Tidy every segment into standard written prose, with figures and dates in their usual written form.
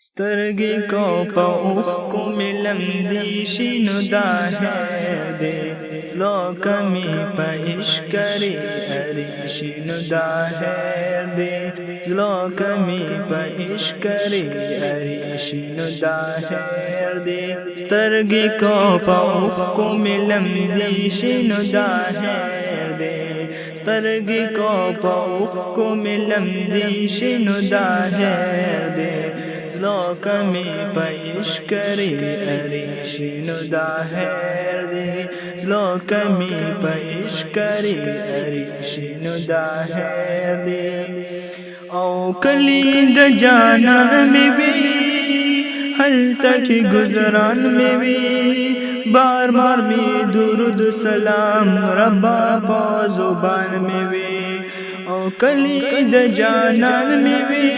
سترګې کو په اوښکو مې لمدې شي نو دا خیر دی زړه کمې په عشق کرې هرې شي نو دا خیر دی زړه کمې په عشق کرې هرې شي نو دا خیر دی سترګې کو په اوښکو مې لمدې شي نو دا خیر دی سترګې کو په اوښکو مې لمدې شي نو دا خیر دی زړه کمې په عشق کرې هرې شي نو دا خیر دی زړه کمې په عشق کرې هرې شي نو دا خیر دی او کلی د جانان مې وي هلته چې گزاران مې وي بار بار می درود سلام ربا په زبان مې وي او کلی د جانان مې وي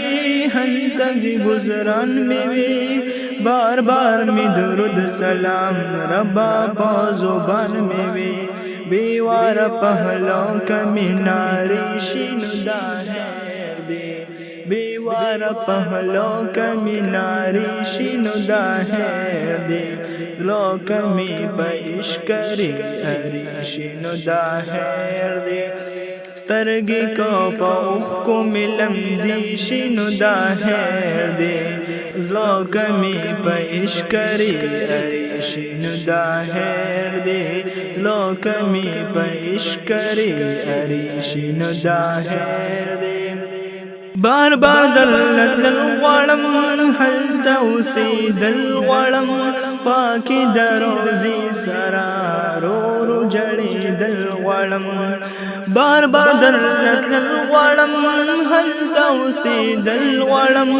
هلته چې گزاران مې وي بار بار می درود سلام ربا په زبان مې وي بیوار پهلو کمی ناری شي نو دا خیر دی بیوار پهلو کمی ناری شي نو دا خیر دی زړه کمې په عشق کرې هرې شي نو دا خیر دی سترګې کو په اوښکو مې لمدې شي نو دا خیر دی زړه کمې په عشق کرې هرې شي نو دا خیر دی زړه کمې په عشق کرې هرې شي نو دا خیر دی بار بار درله تلل غواړم هلته اوسېدل غواړم پاکي د روزي سره رو رو جړېدل غواړم بار بار درله تلل غواړم هلته اوسېدل غواړم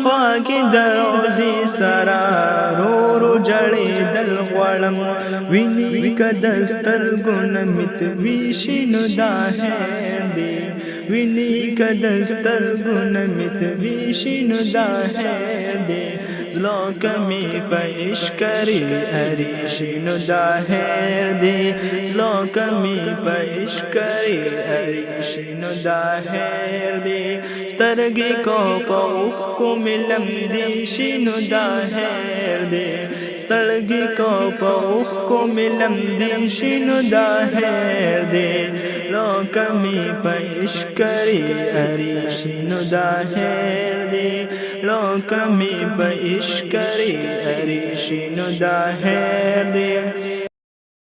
پاکي د روزي سره رو رو جړېدل غواړم ویني که د سترګو نه مې تویې شي نو دا خیر دی ویني که د سترګو نه مې تویې شي نو دا خیر دی زړه کمې په عشق کرې هرې شي نو دا خیر دی زړه کمې په عشق کرې هرې شي نو دا خیر دی سترګې کو په اوښکو مې لمدې شي نو دا خیر دی سترګې کو په اوښکو مې لمدې شي نو دا خیر دی زړه کمې په عشق کرې هرې شي نو دا خیر دی زړه کمې په عشق کرې هرې شي نو دا خیر دی